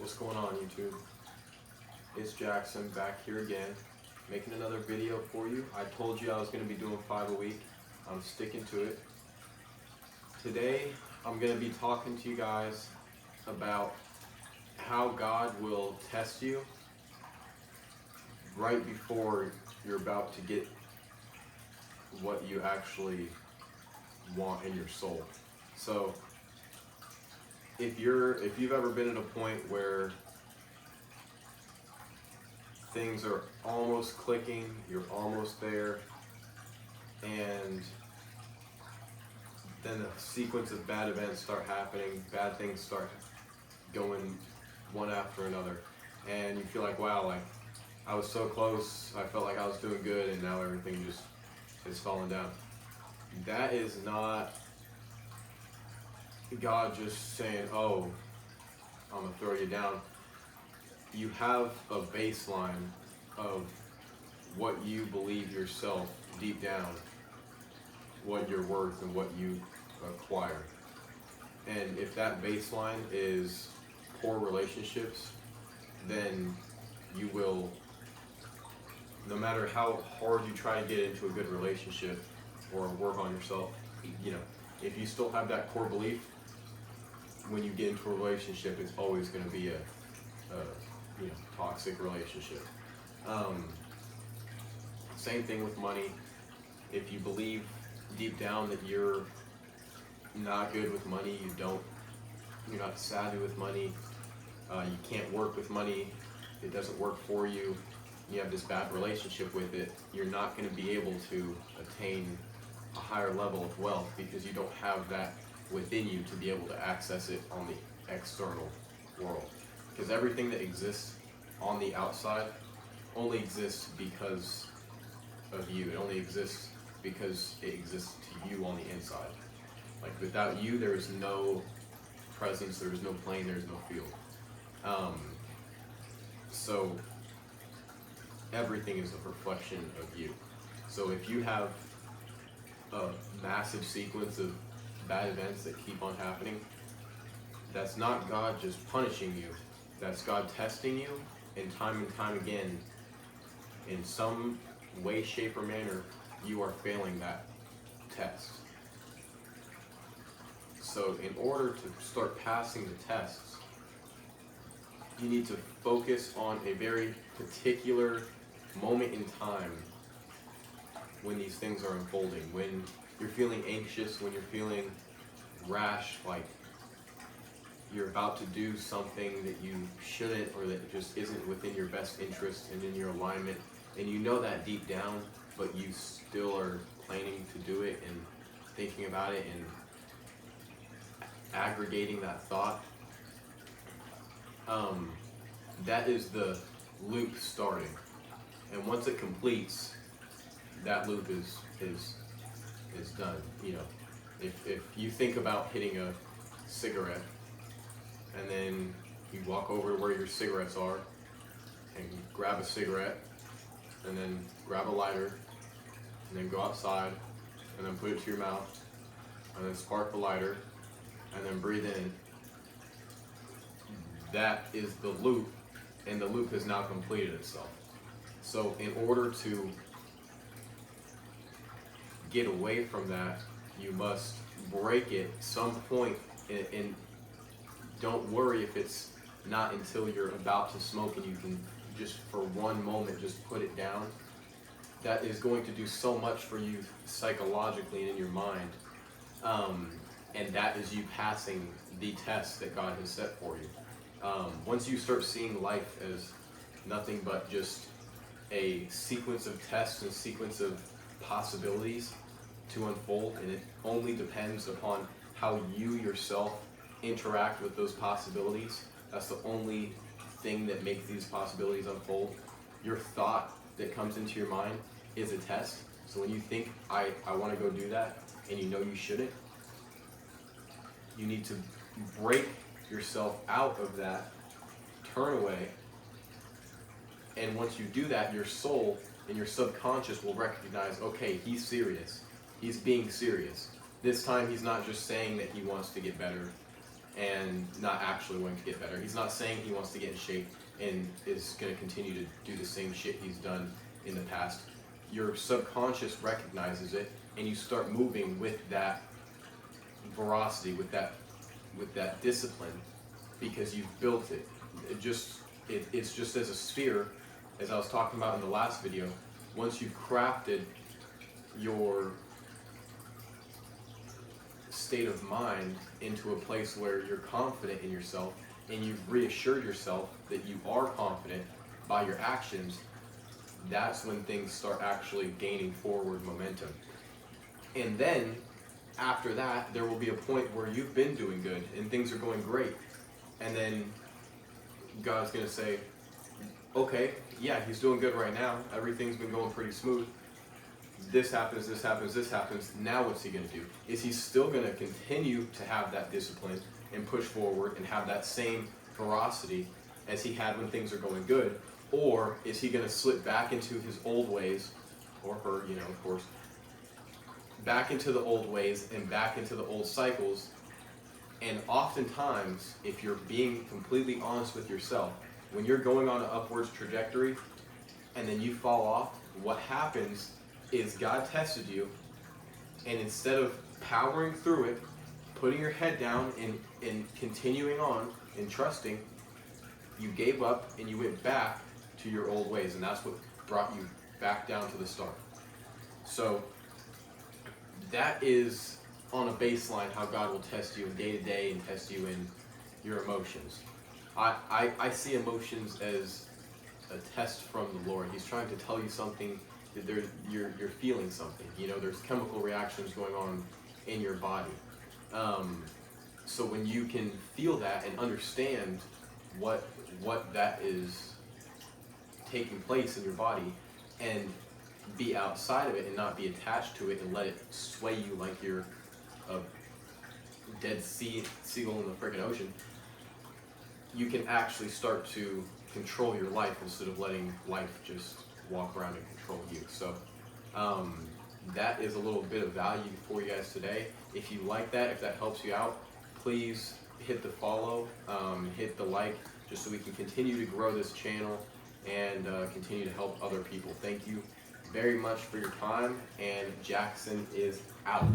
What's going on, YouTube? It's Jackson back here again, making another video for you. I told you I was going to be doing 5 a week. I'm sticking to it. Today, I'm going to be talking to you guys about how God will test you right before you're about to get what you actually want in your soul. So, if you've ever been at a point where things are almost clicking, you're almost there, and then a sequence of bad events start happening, bad things start going one after another, and you feel like, wow, like I was so close, I felt like I was doing good, and now everything just is falling down. That is not God just saying, oh, I'm gonna throw you down. You have a baseline of what you believe yourself deep down, what you're worth and what you acquire. And if that baseline is poor relationships, then you will, no matter how hard you try to get into a good relationship or work on yourself, if you still have that core belief, when you get into a relationship, it's always going to be a toxic relationship. Same thing with money. If you believe deep down that you're not good with money, you're not savvy with money, you can't work with money, it doesn't work for you, you have this bad relationship with it, you're not going to be able to attain a higher level of wealth because you don't have that within you to be able to access it on the external world. Because everything that exists on the outside only exists because of you. It only exists because it exists to you on the inside. Like without you, there is no presence, there is no plane, there is no field. So everything is a reflection of you. So if you have a massive sequence of bad events that keep on happening, that's not God just punishing you. That's God testing you, and time again, in some way, shape, or manner, you are failing that test. So in order to start passing the tests, you need to focus on a very particular moment in time when these things are unfolding, when you're feeling anxious, when you're feeling rash, like you're about to do something that you shouldn't, or that just isn't within your best interest and in your alignment, and you know that deep down, but you still are planning to do it and thinking about it and aggregating that thought. That is the loop starting, and once it completes, that loop is done. If you think about hitting a cigarette, and then you walk over to where your cigarettes are, and you grab a cigarette, and then grab a lighter, and then go outside, and then put it to your mouth, and then spark the lighter, and then breathe in. That is the loop, and the loop has now completed itself. So in order to get away from that, you must break it some point, and don't worry if it's not until you're about to smoke and you can just for one moment just put it down. That is going to do so much for you psychologically and in your mind, and that is you passing the test that God has set for you. Once you start seeing life as nothing but just a sequence of tests and sequence of possibilities to unfold, and it only depends upon how you yourself interact with those possibilities. That's the only thing that makes these possibilities unfold. Your thought that comes into your mind is a test. So when you think, I want to go do that, and you know you shouldn't, you need to break yourself out of that, turn away, and once you do that, your soul and your subconscious will recognize, okay, he's serious. He's being serious. This time he's not just saying that he wants to get better. and not actually wanting to get better. He's not saying he wants to get in shape and is going to continue to do the same shit he's done in the past. Your subconscious recognizes it, and you start moving with that veracity, with that discipline, because you've built it. It's just as a sphere, as I was talking about in the last video. Once you've crafted your state of mind into a place where you're confident in yourself, and you've reassured yourself that you are confident by your actions, that's when things start actually gaining forward momentum. And then after that, there will be a point where you've been doing good and things are going great, and then God's going to say, okay, yeah, he's doing good right now, everything's been going pretty smooth, this happens, this happens, this happens, now what's he going to do? Is he still going to continue to have that discipline and push forward and have that same ferocity as he had when things are going good? Or is he going to slip back into his old ways, or her, of course, back into the old ways and back into the old cycles? And oftentimes, if you're being completely honest with yourself, when you're going on an upwards trajectory and then you fall off, what happens is God tested you, and instead of powering through it, putting your head down and continuing on and trusting, you gave up and you went back to your old ways, and that's what brought you back down to the start. So that is on a baseline how God will test you in day to day and test you in your emotions. I see emotions as a test from the Lord. He's trying to tell you something, that you're feeling something. There's chemical reactions going on in your body. So when you can feel that and understand what that is taking place in your body, and be outside of it and not be attached to it and let it sway you like you're a dead seagull in the freaking ocean, you can actually start to control your life instead of letting life just walk around and control you. So that is a little bit of value for you guys today. If you like that, if that helps you out, please hit the follow, hit the like, just so we can continue to grow this channel and continue to help other people. Thank you very much for your time, and Jackson is out.